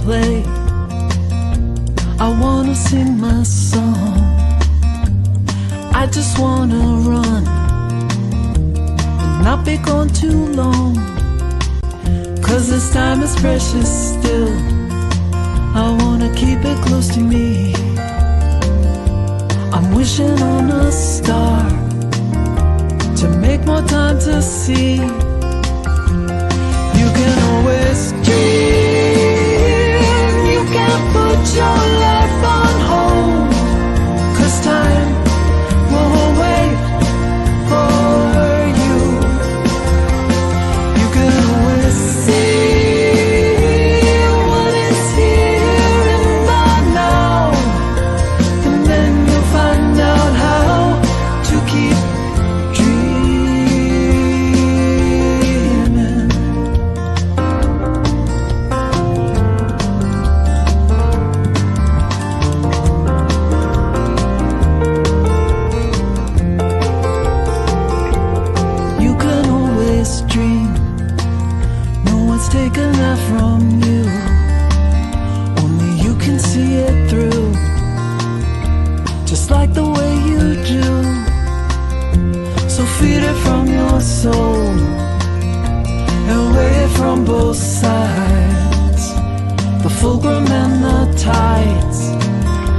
play. I wanna sing my song. I just wanna run and not be gone too long, 'cause this time is precious still. I wanna keep it close to me. I'm wishing on a star to make more time to see. You can always dream. You can put your life on hold, 'cause time won't wait for you. You can always see what is here in the now, and then you'll find out how to keep dreaming. You can always dream. No one's taken that from you. Only you can see it through, just like the way you do. So feed it from your soul and weigh it from both sides. The fulcrum and the tides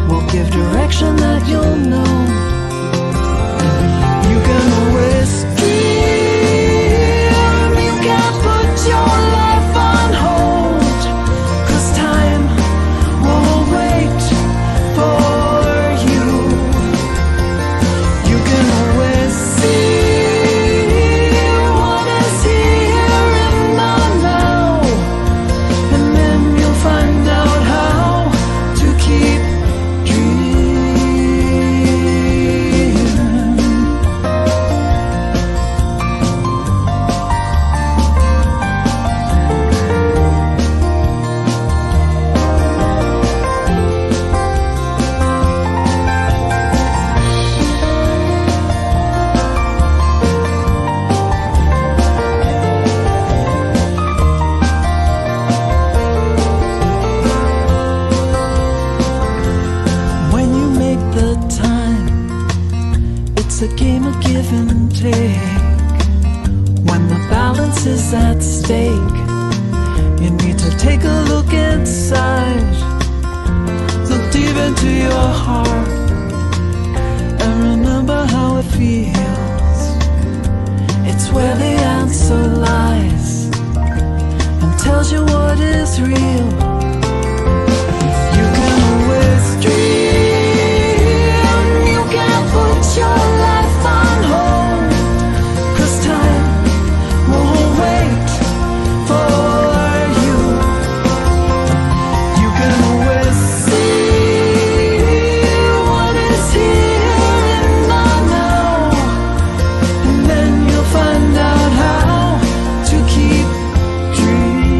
will give direction that you'll know. You can always dream. You can put your life on hold, 'cause time won't wait for you. You can always see what is here in the now, and then you'll find out how to keep dreaming. When you make the time, it's a game of give and take. When the balance is at stake, you need to take a look inside. Look deep into your heart and remember how it feels. It's where the answer lies and tells you what is real. You can always dream. You can put your life on hold, 'cause time won't wait for you. You can always see what is here in the now, and then you'll find out how to keep dreaming.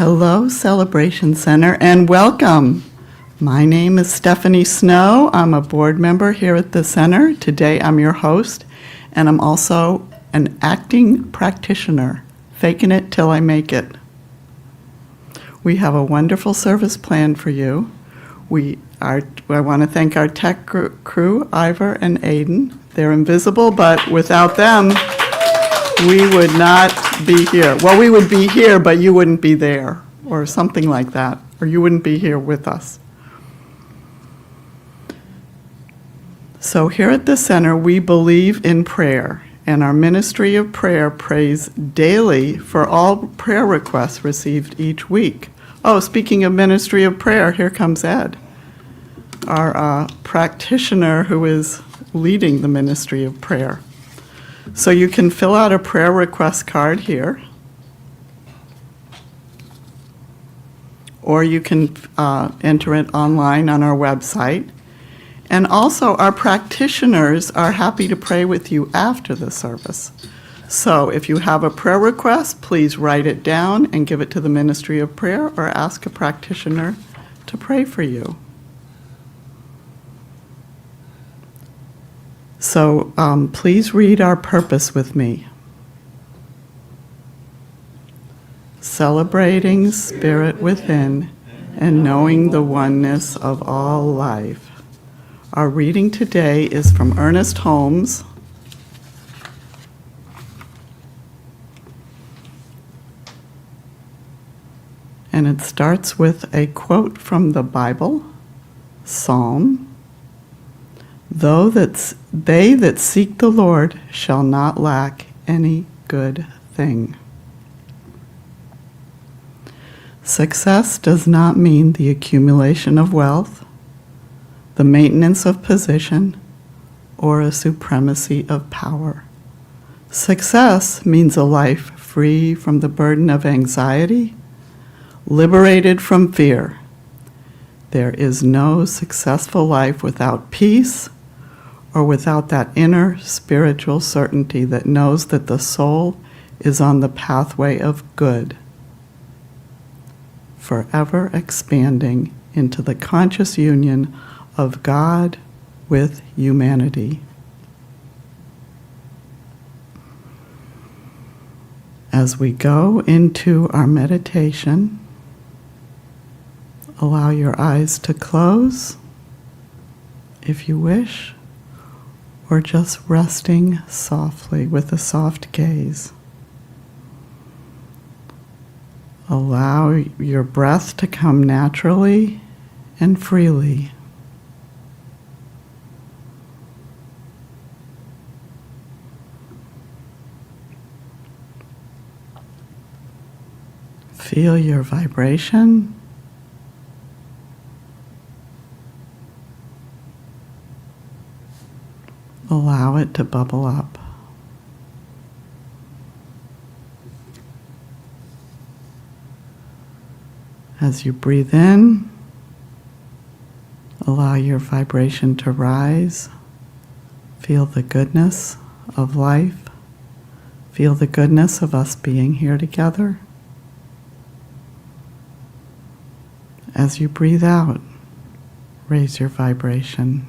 Hello, Celebration Center, and welcome. My name is Stephanie Snow. I'm a board member here at the center. Today I'm your host, and I'm also an acting practitioner, faking it till I make it. We have a wonderful service planned for you. I want to thank our tech crew, Ivor and Aiden. They're invisible, but without them, we would not be here. Well, we would be here, but you wouldn't be there, or something like that, or you wouldn't be here with us. So here at the center, we believe in prayer, and our ministry of prayer prays daily for all prayer requests received each week. Oh, speaking of ministry of prayer, here comes Ed, our practitioner who is leading the ministry of prayer. So you can fill out a prayer request card here, or you can enter it online on our website. And also, our practitioners are happy to pray with you after the service. So if you have a prayer request, please write it down and give it to the Ministry of Prayer, or ask a practitioner to pray for you. So please read our purpose with me. Celebrating spirit within and knowing the oneness of all life. Our reading today is from Ernest Holmes. And it starts with a quote from the Bible, Psalm. Though they that seek the Lord shall not lack any good thing. Success does not mean the accumulation of wealth, the maintenance of position, or a supremacy of power. Success means a life free from the burden of anxiety, liberated from fear. There is no successful life without peace, or without that inner spiritual certainty that knows that the soul is on the pathway of good, forever expanding into the conscious union of God with humanity. As we go into our meditation, allow your eyes to close if you wish, or just resting softly with a soft gaze. Allow your breath to come naturally and freely. Feel your vibration. Allow it to bubble up. As you breathe in, allow your vibration to rise. Feel the goodness of life. Feel the goodness of us being here together. As you breathe out, raise your vibration.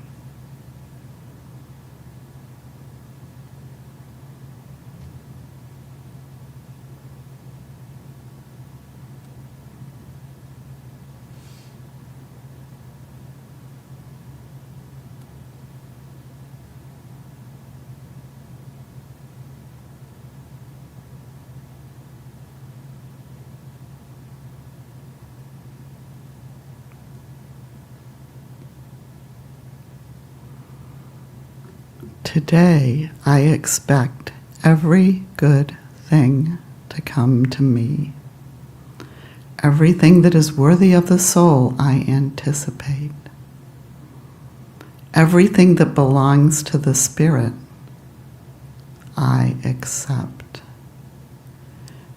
Today, I expect every good thing to come to me. Everything that is worthy of the soul, I anticipate. Everything that belongs to the spirit, I accept.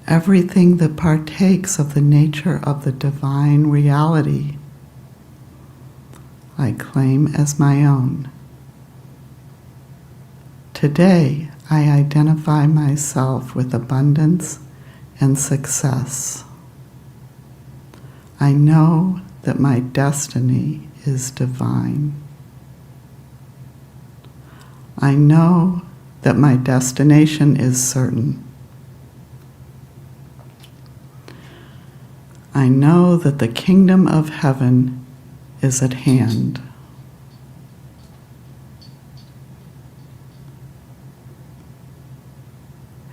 Everything that partakes of the nature of the divine reality, I claim as my own. Today, I identify myself with abundance and success. I know that my destiny is divine. I know that my destination is certain. I know that the kingdom of heaven is at hand.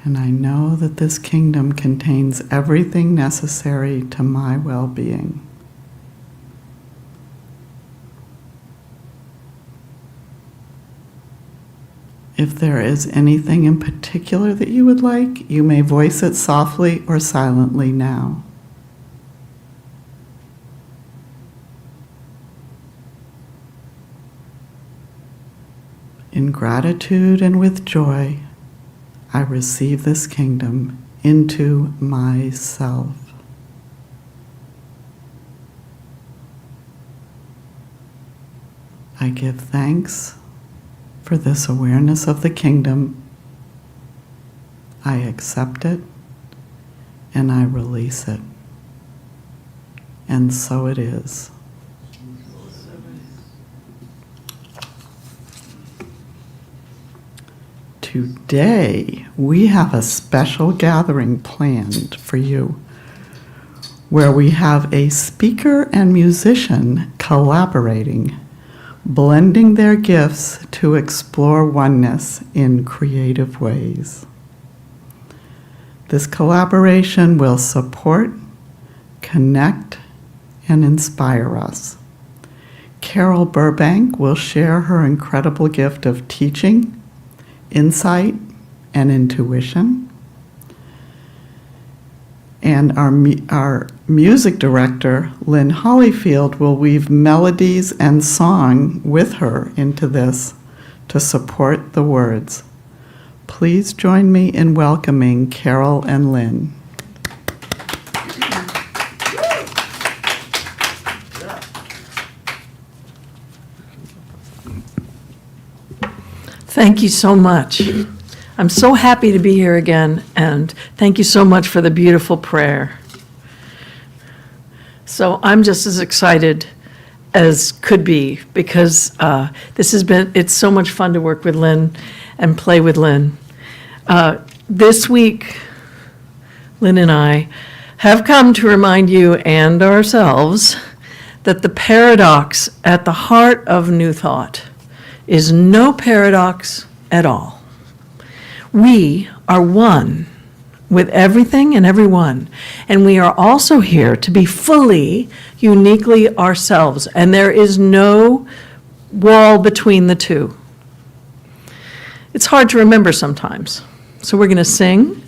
And I know that this kingdom contains everything necessary to my well-being. If there is anything in particular that you would like, you may voice it softly or silently now. In gratitude and with joy, I receive this kingdom into myself. I give thanks for this awareness of the kingdom. I accept it and I release it. And so it is. Today, we have a special gathering planned for you, where we have a speaker and musician collaborating, blending their gifts to explore oneness in creative ways. This collaboration will support, connect, and inspire us. Carol Burbank will share her incredible gift of teaching, insight, and intuition. And our music director, Lynn Hollyfield, will weave melodies and song with her into this to support the words. Please join me in welcoming Carol and Lynn. Thank you so much. I'm so happy to be here again, and thank you so much for the beautiful prayer. So I'm just as excited as could be, because it's so much fun to work with Lynn and play with Lynn. This week, Lynn and I have come to remind you and ourselves that the paradox at the heart of New Thought is no paradox at all. We are one with everything and everyone, and we are also here to be fully, uniquely ourselves, and there is no wall between the two. It's hard to remember sometimes, so we're going to sing,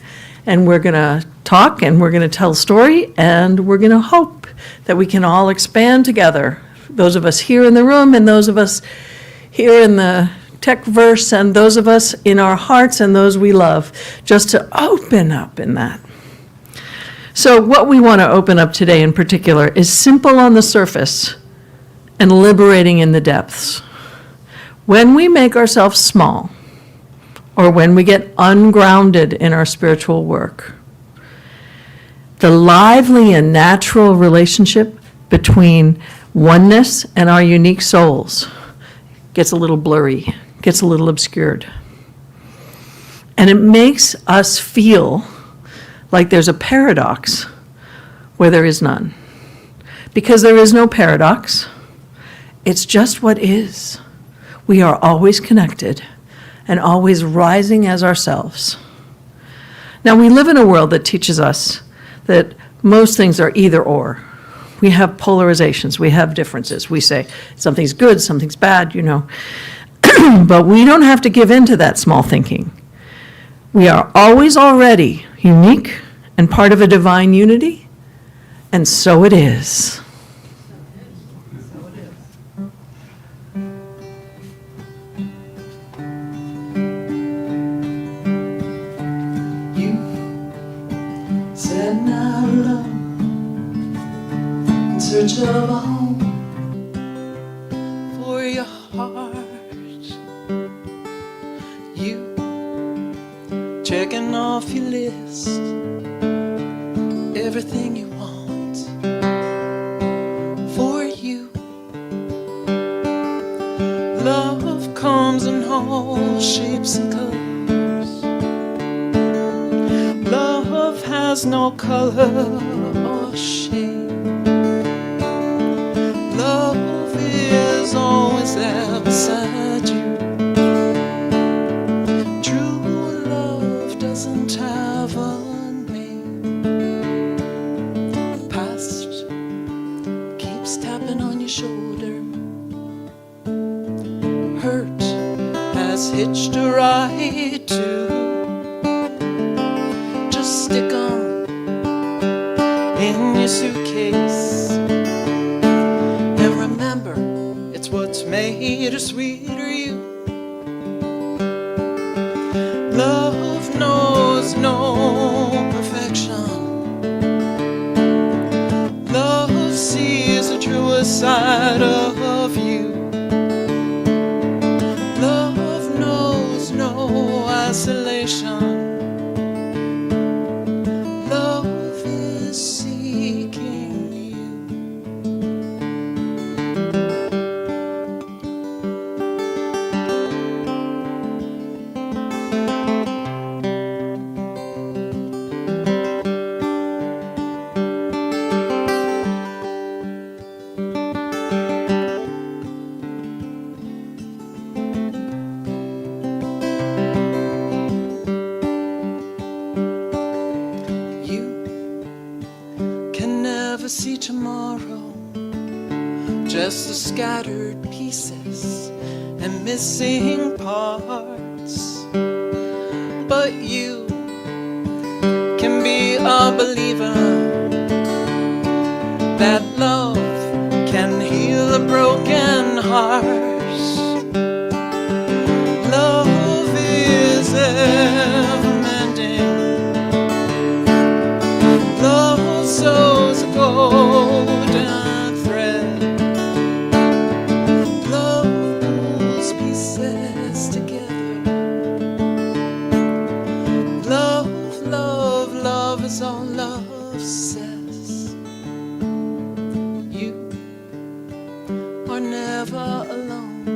and we're going to talk, and we're going to tell a story, and we're going to hope that we can all expand together, those of us here in the room and those of us here in the tech-verse, and those of us in our hearts and those we love, just to open up in that. So what we want to open up today in particular is simple on the surface and liberating in the depths. When we make ourselves small, or when we get ungrounded in our spiritual work, the lively and natural relationship between oneness and our unique souls gets a little blurry, gets a little obscured. And it makes us feel like there's a paradox where there is none. Because there is no paradox, it's just what is. We are always connected and always rising as ourselves. Now, we live in a world that teaches us that most things are either or. We have polarizations, we have differences. We say something's good, something's bad, But we don't have to give in to that small thinking. We are always already unique and part of a divine unity, and so it is. You said not alone, in search of a home for your heart. You checking off your list everything you want. all shapes and colors. Love has no color or shape. Love is always there beside you. True love doesn't have a name. The past keeps tapping on your shoulder. Hurt has hitched a ride too. Just stick 'em in your suitcase and remember, it's what's made a sweeter you. Love knows no perfection. Love sees the truest side of you. Love knows no isolation. Love is seeking you. See tomorrow, just the scattered pieces and missing parts. But you can be a believer that love can heal a broken heart. Love is ever mending. Love sews a golden thread. Love pulls pieces together. Love, love, love is all love says. You are never alone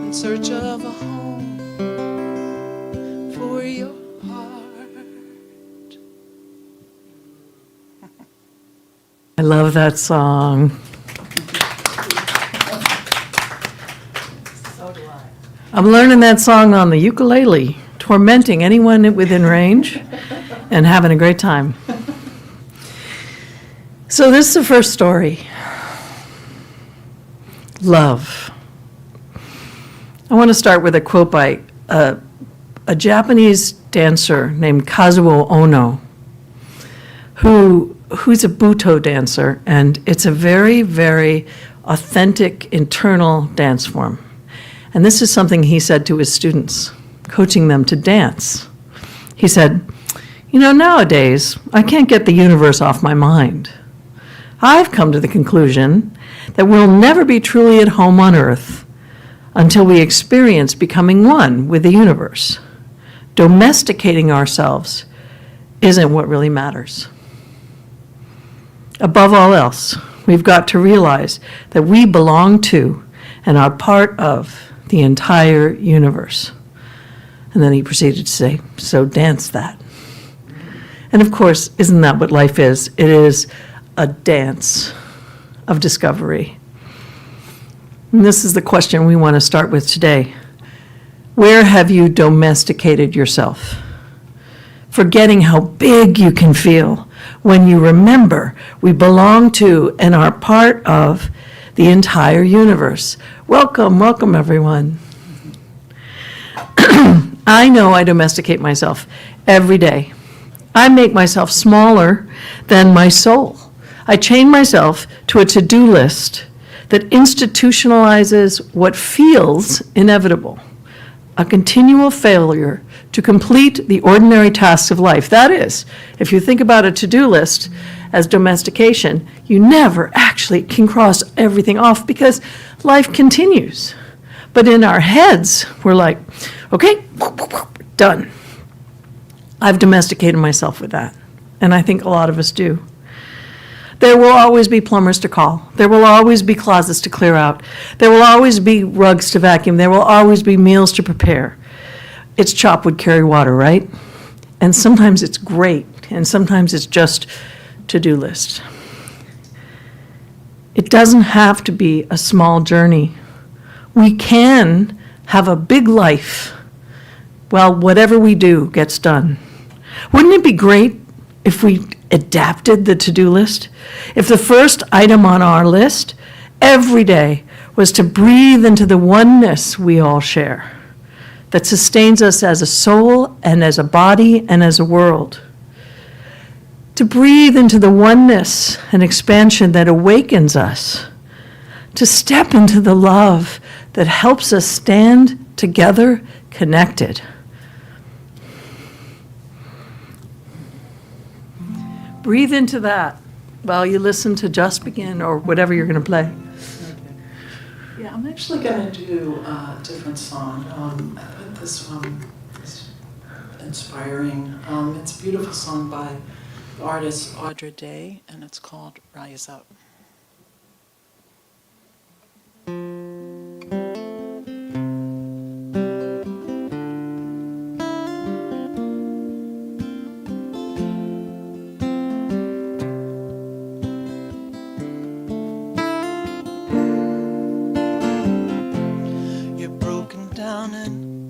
in search of a home for your heart. I love that song. I'm learning that song on the ukulele, tormenting anyone within range and having a great time. So this is the first story. Love. I want to start with a quote by a Japanese dancer named Kazuo Ono, who's a Buto dancer, and it's a very, very authentic internal dance form. And this is something he said to his students, coaching them to dance. He said, "You know, nowadays, I can't get the universe off my mind. I've come to the conclusion that we'll never be truly at home on Earth until we experience becoming one with the universe. Domesticating ourselves isn't what really matters. Above all else, we've got to realize that we belong to and are part of the entire universe." And then he proceeded to say, "So dance that." And of course, isn't that what life is? It is a dance of discovery. And this is the question we want to start with today. Where have you domesticated yourself? Forgetting how big you can feel when you remember we belong to and are part of the entire universe. Welcome, welcome everyone. I know I domesticate myself every day. I make myself smaller than my soul. I chain myself to a to-do list that institutionalizes what feels inevitable, a continual failure to complete the ordinary tasks of life. That is, if you think about a to-do list as domestication, you never actually can cross everything off because life continues. But in our heads, we're like, okay, done. I've domesticated myself with that, and I think a lot of us do. There will always be plumbers to call. There will always be closets to clear out. There will always be rugs to vacuum. There will always be meals to prepare. It's chop wood, carry water, right? And sometimes it's great, and sometimes it's just to-do list. It doesn't have to be a small journey. We can have a big life while whatever we do gets done. Wouldn't it be great if we adapted the to-do list? If the first item on our list every day was to breathe into the oneness we all share that sustains us as a soul and as a body and as a world. To breathe into the oneness and expansion that awakens us. To step into the love that helps us stand together, connected. Breathe into that while you listen to Just Begin or whatever you're going to play. Yeah, I'm actually going to do a different song. I put this one, it's inspiring. It's a beautiful song by the artist Audra Day, and it's called Rise Up.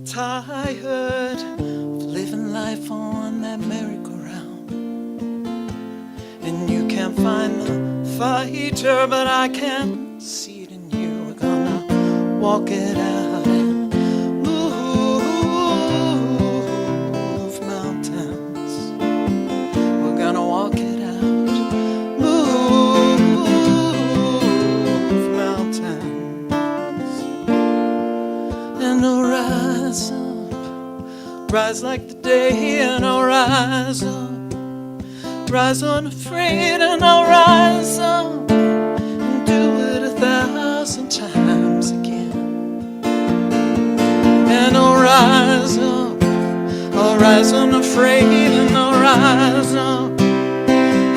Tired of living life on that merry-go-round, and you can't find the fighter, but I can see it in you. We're gonna walk it out and move mountains. We're gonna walk it out, move mountains, and rise up, rise like the day, and I'll rise up, rise unafraid, and I'll rise up and do it 1,000 times again. And I'll rise unafraid, and I'll rise up,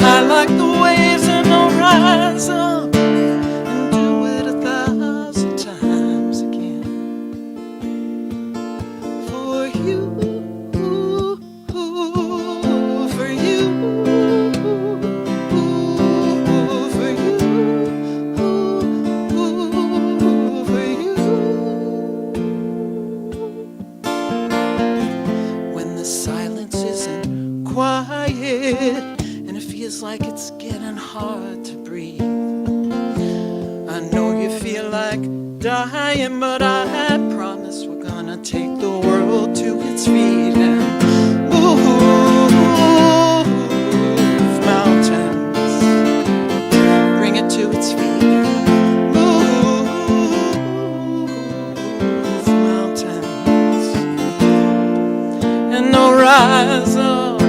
high like the waves, and I'll rise up and do it 1,000 times again. For you, for you, for you, for you. When the silence isn't quiet and it feels like it's getting hard to breathe, I know you feel like dying, but I promise we're gonna take the world to its feet and move mountains, bring it to its feet, move mountains, and I'll rise up,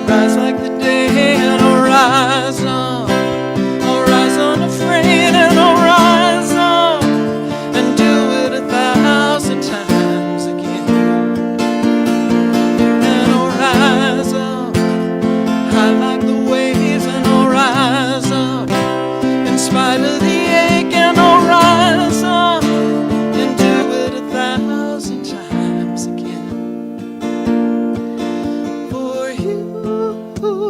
rise like the day, and I'll rise up, I'll rise unafraid, and I'll rise up and do it 1,000 times again. And I'll rise up, high like the waves, and I'll rise up in spite of the ache, and I'll rise up and do it 1,000 times again. For you, for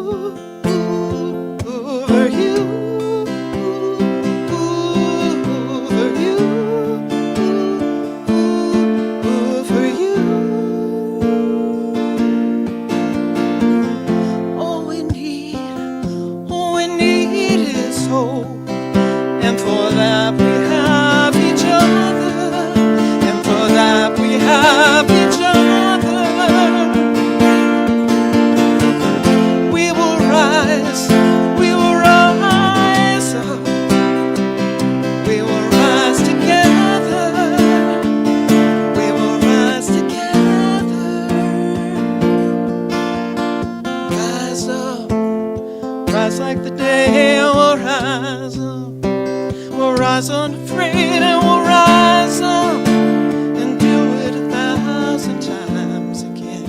you, for you, for you. All we need is hope, and for that we have each other, and for that we have each other. We will rise up, we will rise together, we will rise together. Rise up, rise like the day, we'll rise up, we'll rise unafraid, and we'll rise up and do it 1,000 times again.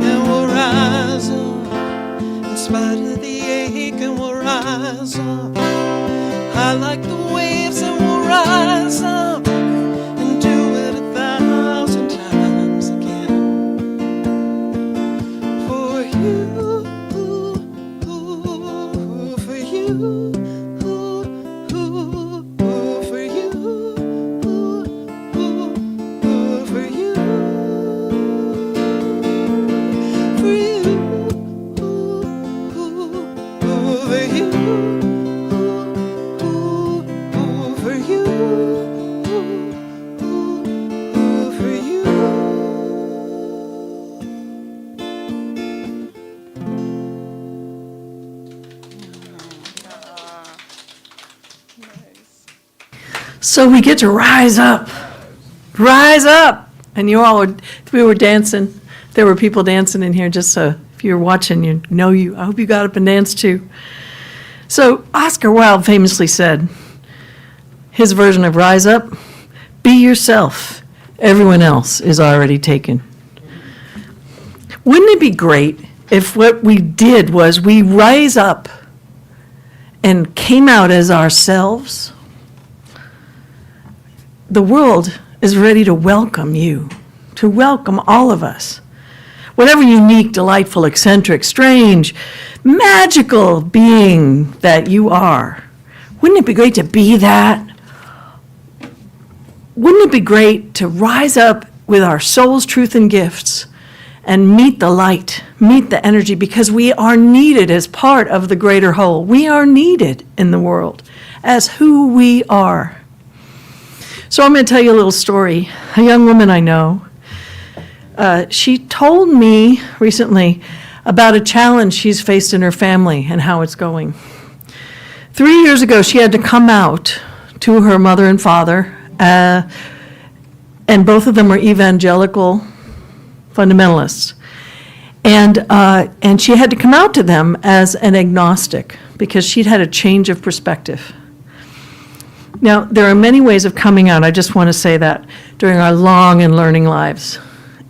And we'll rise up in spite of the ache, rise up. I like the waves and we'll rise up and do it 1,000 times again. For you, for you, for you, for you, for you. So we get to rise up, and we were dancing. There were people dancing in here, just so if you're watching, I hope you got up and danced too. So Oscar Wilde famously said, his version of rise up, be yourself, everyone else is already taken. Wouldn't it be great if what we did was we rise up and came out as ourselves? The world is ready to welcome you, to welcome all of us. Whatever unique, delightful, eccentric, strange, magical being that you are, wouldn't it be great to be that? Wouldn't it be great to rise up with our soul's truth and gifts and meet the light, meet the energy, because we are needed as part of the greater whole. We are needed in the world as who we are. So I'm going to tell you a little story. A young woman I know, she told me recently about a challenge she's faced in her family and how it's going. 3 years ago, she had to come out to her mother and father, and both of them were evangelical fundamentalists. And she had to come out to them as an agnostic because she'd had a change of perspective. Now, there are many ways of coming out. I just want to say that during our long and learning lives.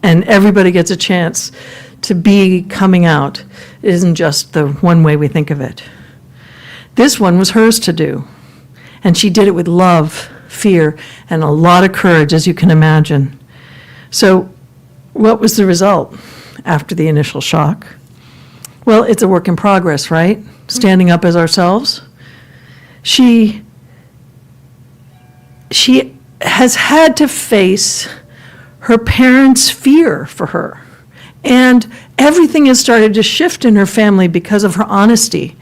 And everybody gets a chance to be coming out. It isn't just the one way we think of it. This one was hers to do. And she did it with love, fear, and a lot of courage, as you can imagine. So what was the result after the initial shock? Well, it's a work in progress, right? Standing up as ourselves. She has had to face her parents' fear for her. And everything has started to shift in her family because of her honesty.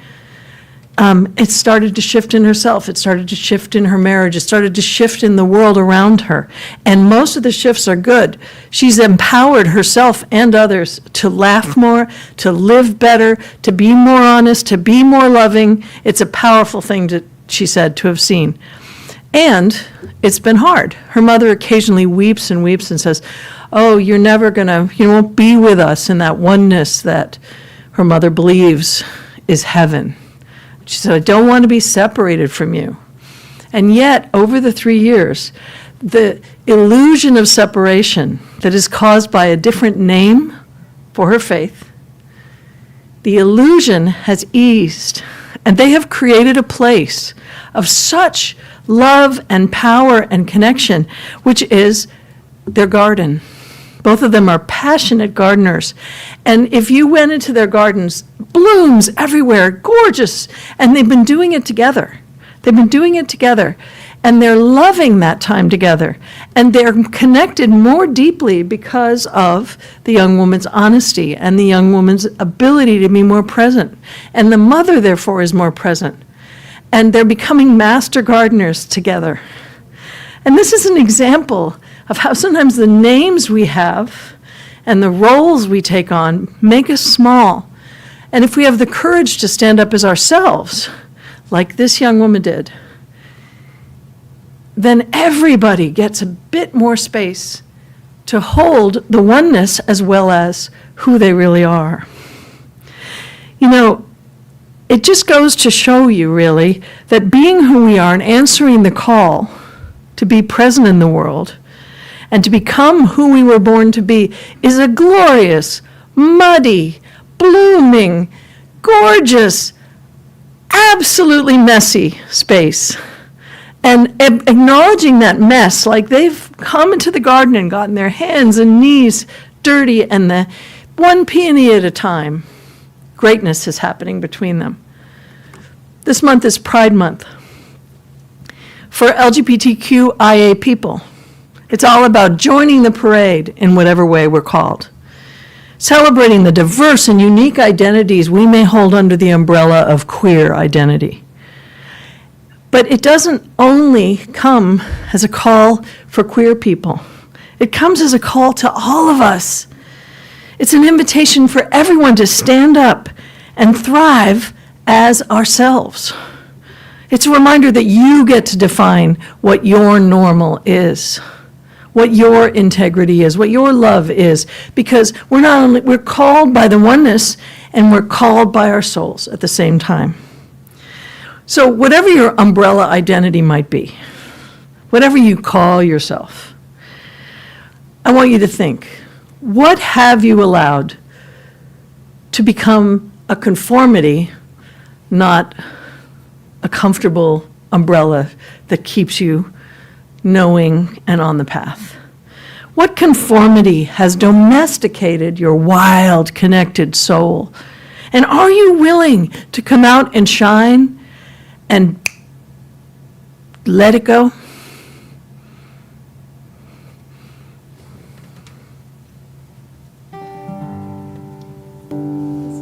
It started to shift in herself. It started to shift in her marriage. It started to shift in the world around her. And most of the shifts are good. She's empowered herself and others to laugh more, to live better, to be more honest, to be more loving. It's a powerful thing, she said, to have seen. And it's been hard. Her mother occasionally weeps and says, oh, you won't be with us in that oneness that her mother believes is heaven. She said, I don't want to be separated from you. And yet, over the 3 years, the illusion of separation that is caused by a different name for her faith, the illusion has eased. And they have created a place of such love and power and connection, which is their garden. Both of them are passionate gardeners. And if you went into their gardens, blooms everywhere, gorgeous. And they've been doing it together. And they're loving that time together. And they're connected more deeply because of the young woman's honesty and the young woman's ability to be more present. And the mother, therefore, is more present. And they're becoming master gardeners together. And this is an example of how sometimes the names we have and the roles we take on make us small. And if we have the courage to stand up as ourselves, like this young woman did, then everybody gets a bit more space to hold the oneness as well as who they really are. It just goes to show you, really, that being who we are and answering the call to be present in the world and to become who we were born to be is a glorious, muddy, blooming, gorgeous, absolutely messy space. And acknowledging that mess, like they've come into the garden and gotten their hands and knees dirty, and the one peony at a time, greatness is happening between them. This month is Pride Month for LGBTQIA people. It's all about joining the parade in whatever way we're called, celebrating the diverse and unique identities we may hold under the umbrella of queer identity. But it doesn't only come as a call for queer people. It comes as a call to all of us. It's an invitation for everyone to stand up and thrive as ourselves. It's a reminder that you get to define what your normal is, what your integrity is, what your love is, because we're called by the oneness and we're called by our souls at the same time. So whatever your umbrella identity might be, whatever you call yourself, I want you to think, what have you allowed to become a conformity, not a comfortable umbrella that keeps you knowing and on the path? What conformity has domesticated your wild, connected soul? And are you willing to come out and shine and let it go?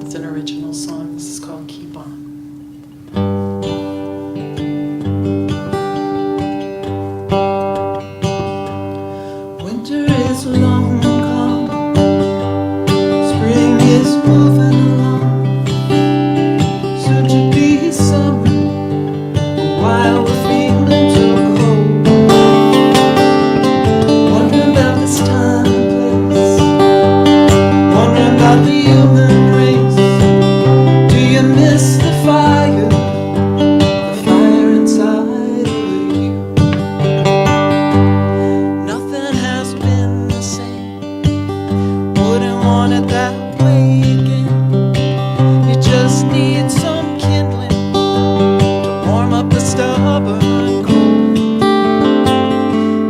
It's an original song. This is called Keep On. Winter is long gone, spring is moving along, soon to be summer. While we're feeling too cold, wondering about this time and place, wondering about the human race. Do you miss the fire inside of you? Nothing has been the same, wouldn't want it that way again. You just need some kindling to warm up the stubborn cold.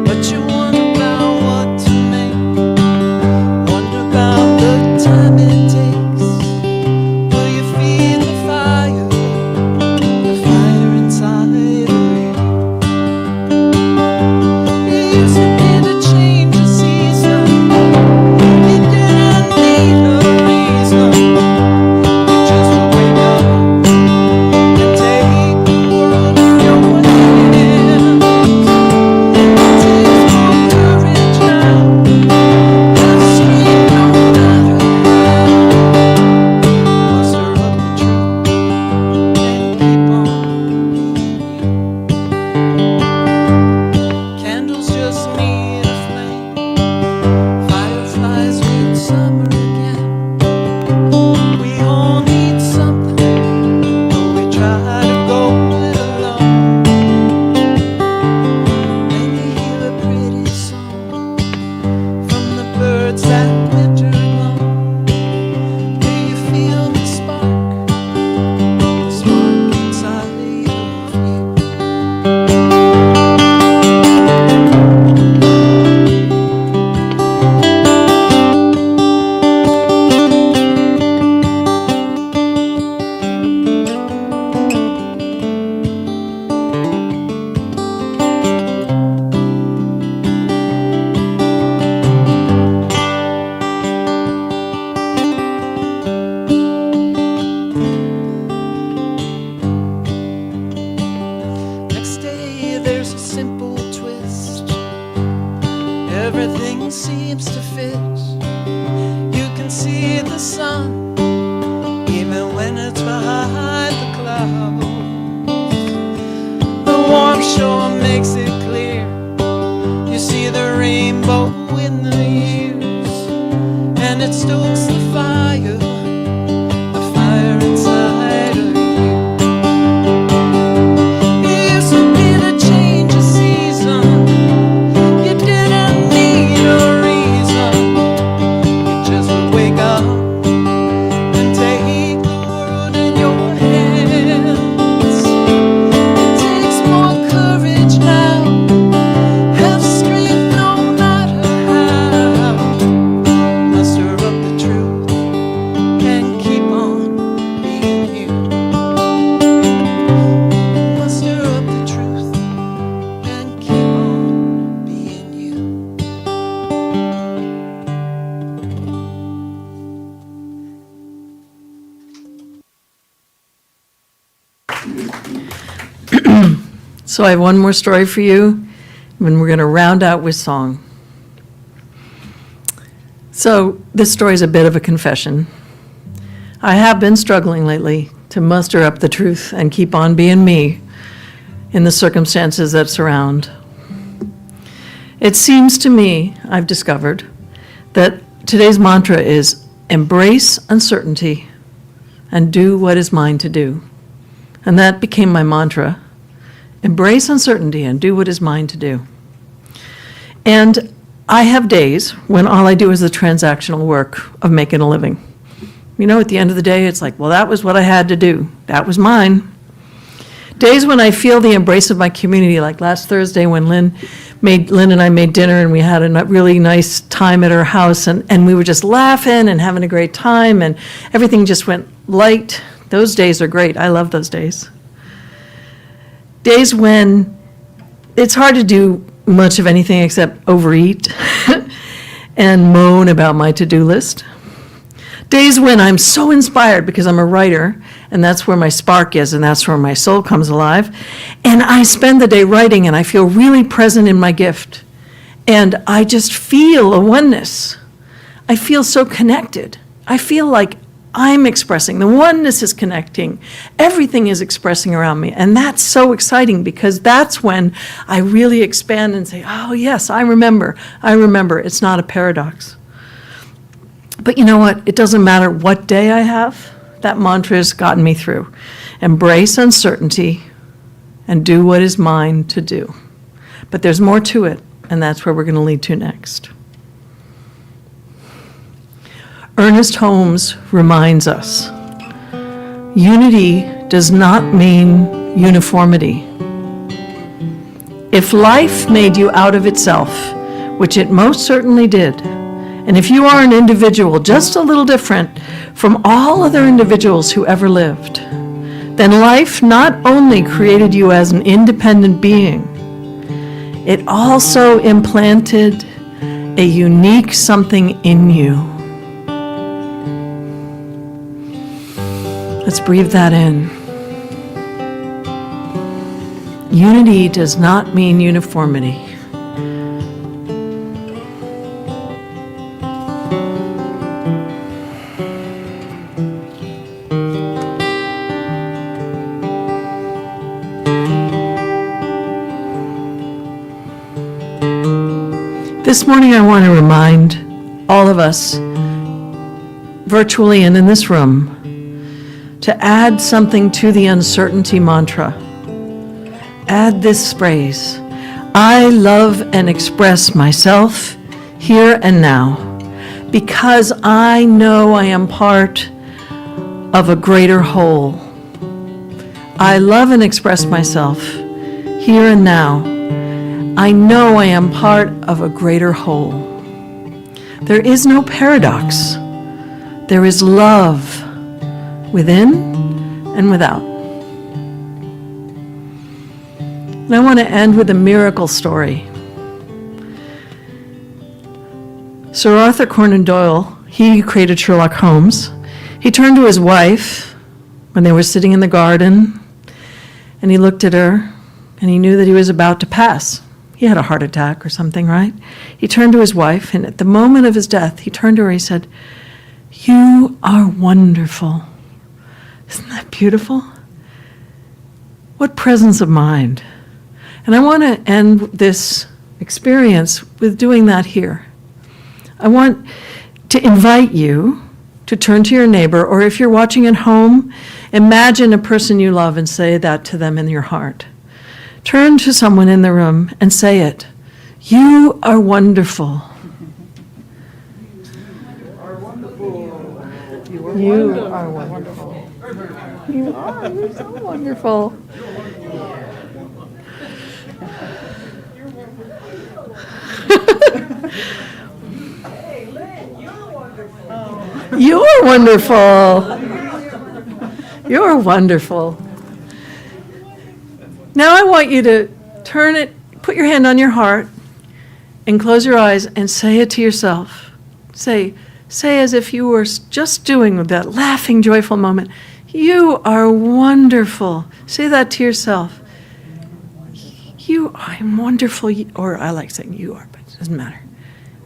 But you wonder about what to make, wonder about the time it takes. Will you feed the fire inside of you? You used to be the change of season, you didn't need a reason. You just wake up and take the world in your hands. It takes more courage now to scream no matter how. Muster up the truth and keep on being you. Candles just need a flame, fireflies need summer again. We all need something, but we try to go it alone. When you hear a pretty song from the birds that winter long, do you feel the spark inside of you? Next day there's a simple twist, everything seems to fit. You can see the sun even when it's behind the clouds. The warm shore makes it clear, you see the rainbow in the years, and it stokes the fire inside of you. You used to be the change of season, you didn't need a reason. You just would wake up and take the world in your hand. So I have one more story for you, and we're going to round out with song. So this story is a bit of a confession. I have been struggling lately to muster up the truth and keep on being me in the circumstances that surround. It seems to me, I've discovered, that today's mantra is embrace uncertainty and do what is mine to do. And that became my mantra. Embrace uncertainty and do what is mine to do. And I have days when all I do is the transactional work of making a living. You know, at the end of the day, it's like, well, that was what I had to do. That was mine. Days when I feel the embrace of my community, like last Thursday when Lynn and I made dinner and we had a really nice time at her house and we were just laughing and having a great time and everything just went light. Those days are great. I love those days. Days when it's hard to do much of anything except overeat and moan about my to-do list. Days when I'm so inspired because I'm a writer, and that's where my spark is, and that's where my soul comes alive. And I spend the day writing, and I feel really present in my gift. And I just feel a oneness. I feel so connected. I feel like I'm expressing. The oneness is connecting. Everything is expressing around me. And that's so exciting because that's when I really expand and say, oh, yes, I remember. I remember. It's not a paradox. But you know what? It doesn't matter what day I have. That mantra has gotten me through. Embrace uncertainty and do what is mine to do. But there's more to it, and that's where we're going to lead to next. Ernest Holmes reminds us, unity does not mean uniformity. If life made you out of itself, which it most certainly did, and if you are an individual just a little different from all other individuals who ever lived, then life not only created you as an independent being, it also implanted a unique something in you. Let's breathe that in. Unity does not mean uniformity. This morning I want to remind all of us, virtually and in this room, to add something to the uncertainty mantra. Add this phrase, I love and express myself here and now because I know I am part of a greater whole. I love and express myself here and now. I know I am part of a greater whole. There is no paradox. There is love within and without. And I want to end with a miracle story. Sir Arthur Conan Doyle, he created Sherlock Holmes. He turned to his wife when they were sitting in the garden, and he looked at her, and he knew that he was about to pass. He had a heart attack or something, right? He turned to his wife, and at the moment of his death, he turned to her and he said, "You are wonderful." Isn't that beautiful? What presence of mind. And I want to end this experience with doing that here. I want to invite you to turn to your neighbor, or if you're watching at home, imagine a person you love and say that to them in your heart. Turn to someone in the room and say it. You are wonderful. You are wonderful. You are. You're so wonderful. Hey, Lynn, you're wonderful. You're wonderful. You're wonderful. Now I want you to turn it, put your hand on your heart, and close your eyes and say it to yourself. Say as if you were just doing that laughing, joyful moment. You are wonderful. Say that to yourself. I am wonderful, or I like saying you are, but it doesn't matter.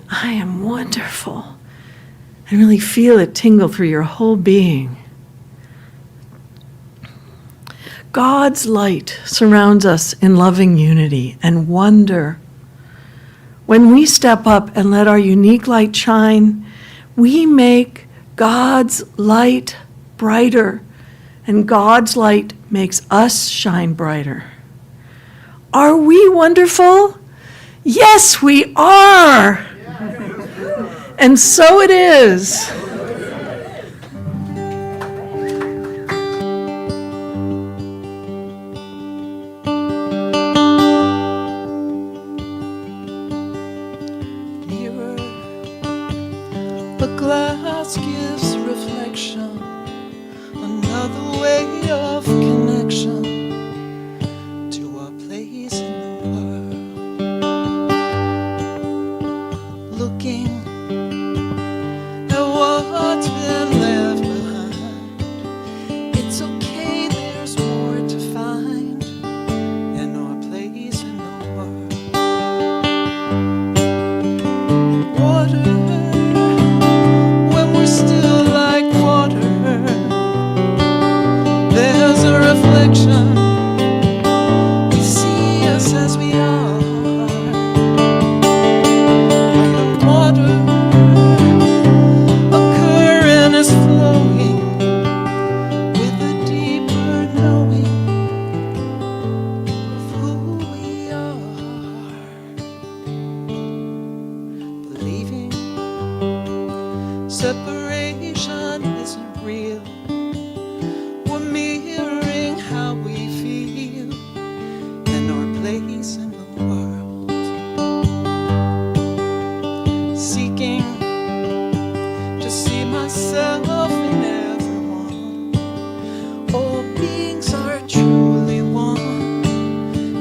I am wonderful. And really feel it tingle through your whole being. God's light surrounds us in loving unity and wonder. When we step up and let our unique light shine, we make God's light brighter, and God's light makes us shine brighter. Are we wonderful? Yes, we are. And so it is. Mirror, the glass gives reflection, another way of connection to our place in the world. Looking at what's been left behind, it's okay, there's more to find in our place in the world. Water, when we're still like water, there's a reflection. We see us as we are. Like water, a current is flowing with a deeper knowing of who we are. Believing separation isn't real. We're mirroring how we feel in our place in the world. Seeking to see myself in everyone. All beings are truly one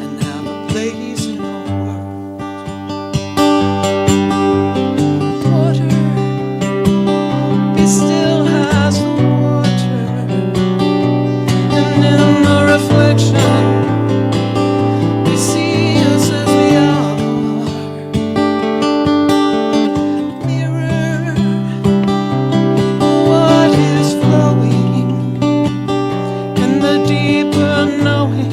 and have a place in our world. Water, be still has the water, and in the reflection we see us as we are. Mirror what is flowing in the deeper knowing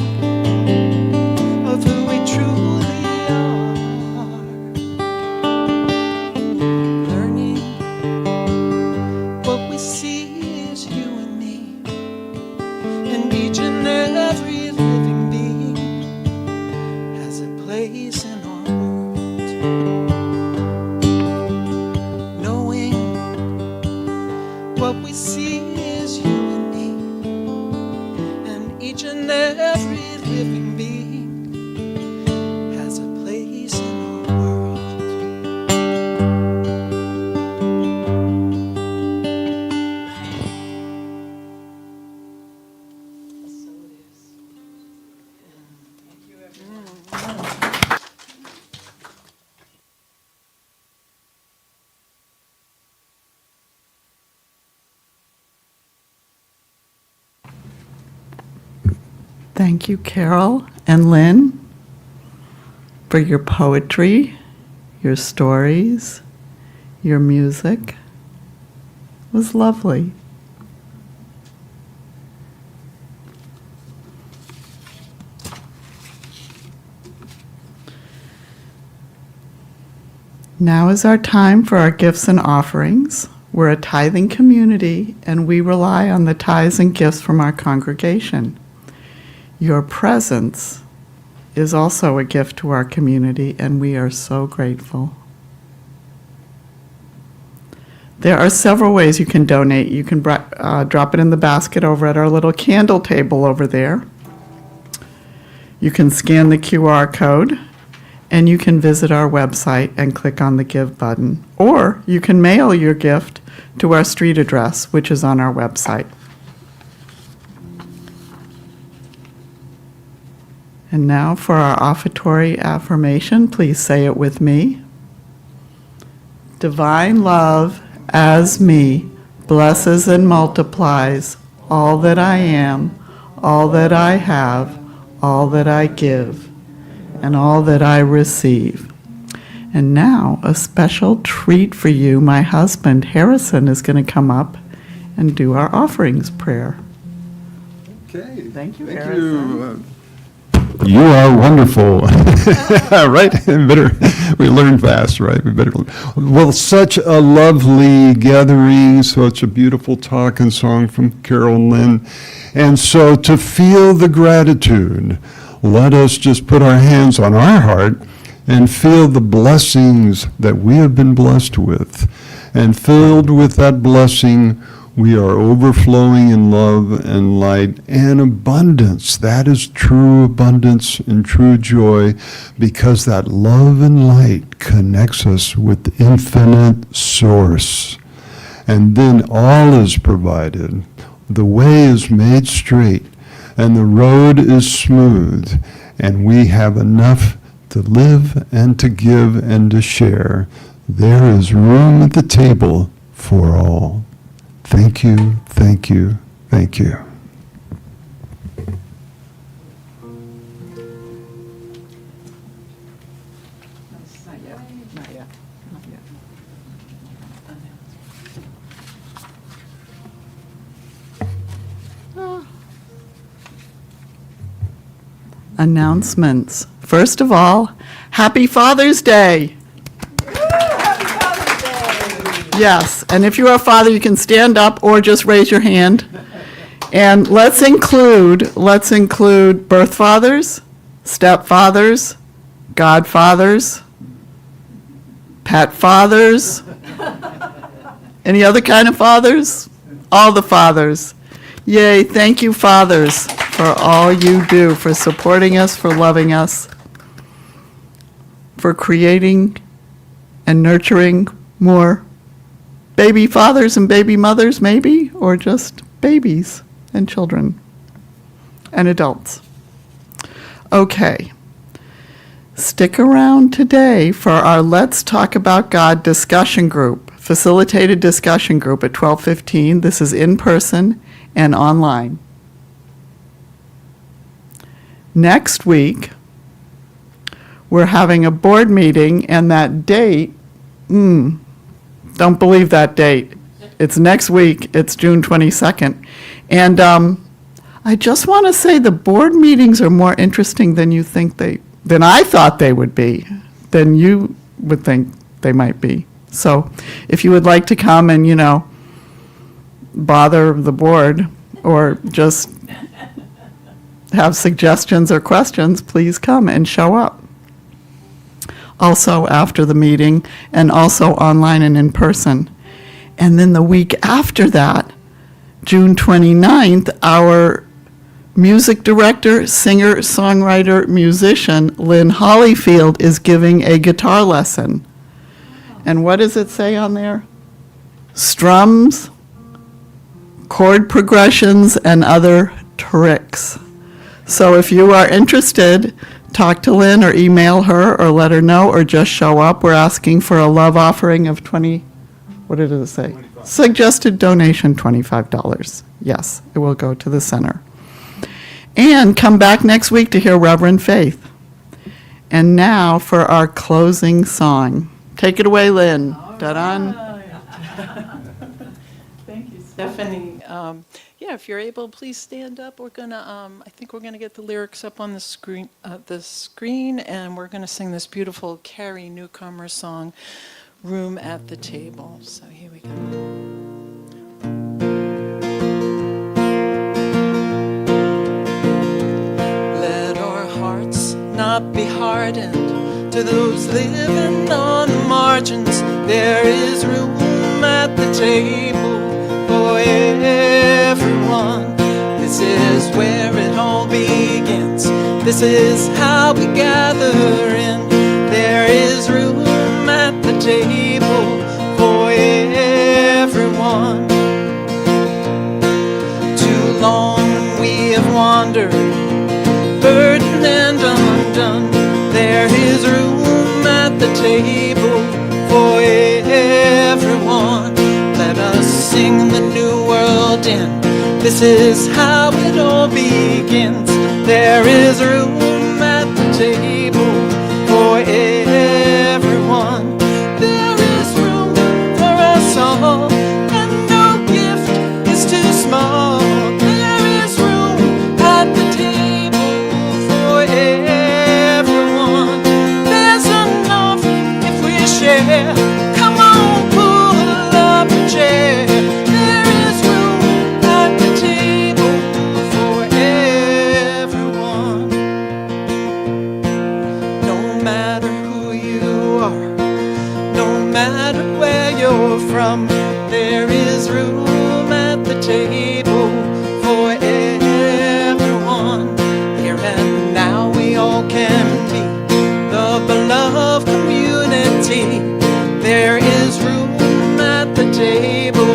of who we truly are. Learning what we see is you and me, and each and every living being has a place in our world. Knowing what we see is you and me, and each and every living being has a place in our world. Thank you, Carol and Lynn, for your poetry, your stories, your music. It was lovely. Now is our time for our gifts and offerings. We're a tithing community, and we rely on the tithes and gifts from our congregation. Your presence is also a gift to our community, and we are so grateful. There are several ways you can donate. You can drop it in the basket over at our little candle table over there. You can scan the QR code, and you can visit our website and click on the Give button. Or you can mail your gift to our street address, which is on our website. And now for our offertory affirmation, please say it with me. Divine love as me blesses and multiplies all that I am, all that I have, all that I give. and all that I receive. And now, a special treat for you. My husband, Harrison, is going to come up and do our offerings prayer. Okay. Thank you, Thank Harrison. you. You are wonderful. Right? We learn fast, right? Well, such a lovely gathering, such a beautiful talk and song from Carol and Lynn. And so to feel the gratitude, let us just put our hands on our heart and feel the blessings that we have been blessed with. And filled with that blessing, we are overflowing in love and light and abundance. That is true abundance and true joy, because that love and light connects us with the infinite source. And then all is provided. The way is made straight, and the road is smooth, and we have enough to live and to give and to share. There is room at the table for all. Thank you, thank you, thank you. Announcements. First of all, Happy Father's Day. Yes, and if you're a father, you can stand up or just raise your hand. And let's include birth fathers, stepfathers, godfathers, pet fathers, any other kind of fathers? All the fathers. Yay, thank you, fathers, for all you do, for supporting us, for loving us, for creating and nurturing more baby fathers and baby mothers, maybe, or just babies and children and adults. Okay. Stick around today for our Let's Talk About God discussion group, facilitated discussion group at 12:15. This is in person and online. Next week, we're having a board meeting, and that date, don't believe that date. It's next week. It's June 22nd. And I just want to say the board meetings are more interesting than than I thought they would be, than you would think they might be. So if you would like to come and, bother the board or just have suggestions or questions, please come and show up. Also after the meeting, and also online and in person. And then the week after that, June 29th, our music director, singer, songwriter, musician, Lynn Hollyfield, is giving a guitar lesson. And what does it say on there? Strums, chord progressions, and other tricks. So if you are interested, talk to Lynn or email her or let her know or just show up. We're asking for a love offering of what did it say? 25. Suggested donation, $25. Yes, it will go to the center. And come back next week to hear Reverend Faith. And now for our closing song. Take it away, Lynn. Da-dun. Thank you, Stephanie. If you're able, please stand up. We're gonna, I think we're gonna get the lyrics up on the screen, and we're gonna sing this beautiful Carrie Newcomer song, "Room at the Table." So here we go. Let our hearts not be hardened to those living on the margins. There is room at the table for everyone. This is where it all begins. This is how we gather in. There is room at the table for everyone. Too long we have wandered, burdened and undone. There is room at the table for everyone. Let us sing the new world in. This is how it all begins. There is room at the table There is room at the table for everyone. Here and now we all can be the beloved community. There is room at the table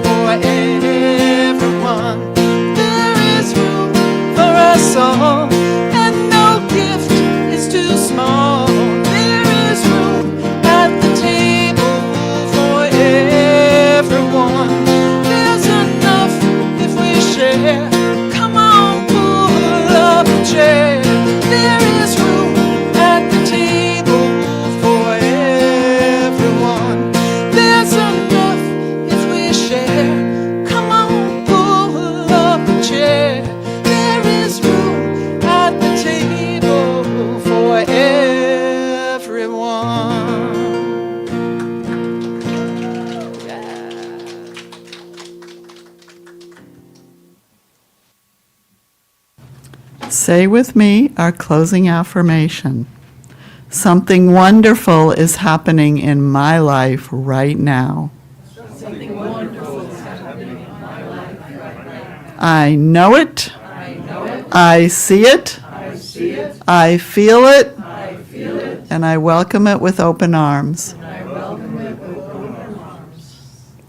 for everyone. There is room for us all, and no gift is too small. There is room at the table for everyone. There's enough if we share. Come on, pull up a chair. There is room at the table for everyone. There's enough if we share. Come on, pull up a chair. There is room at the table for everyone. Say with me our closing affirmation. Something wonderful is happening in my life right now. I know it. I see it. I feel it. And I welcome it with open arms.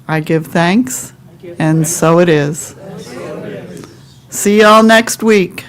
I give thanks, and so it is. See y'all next week.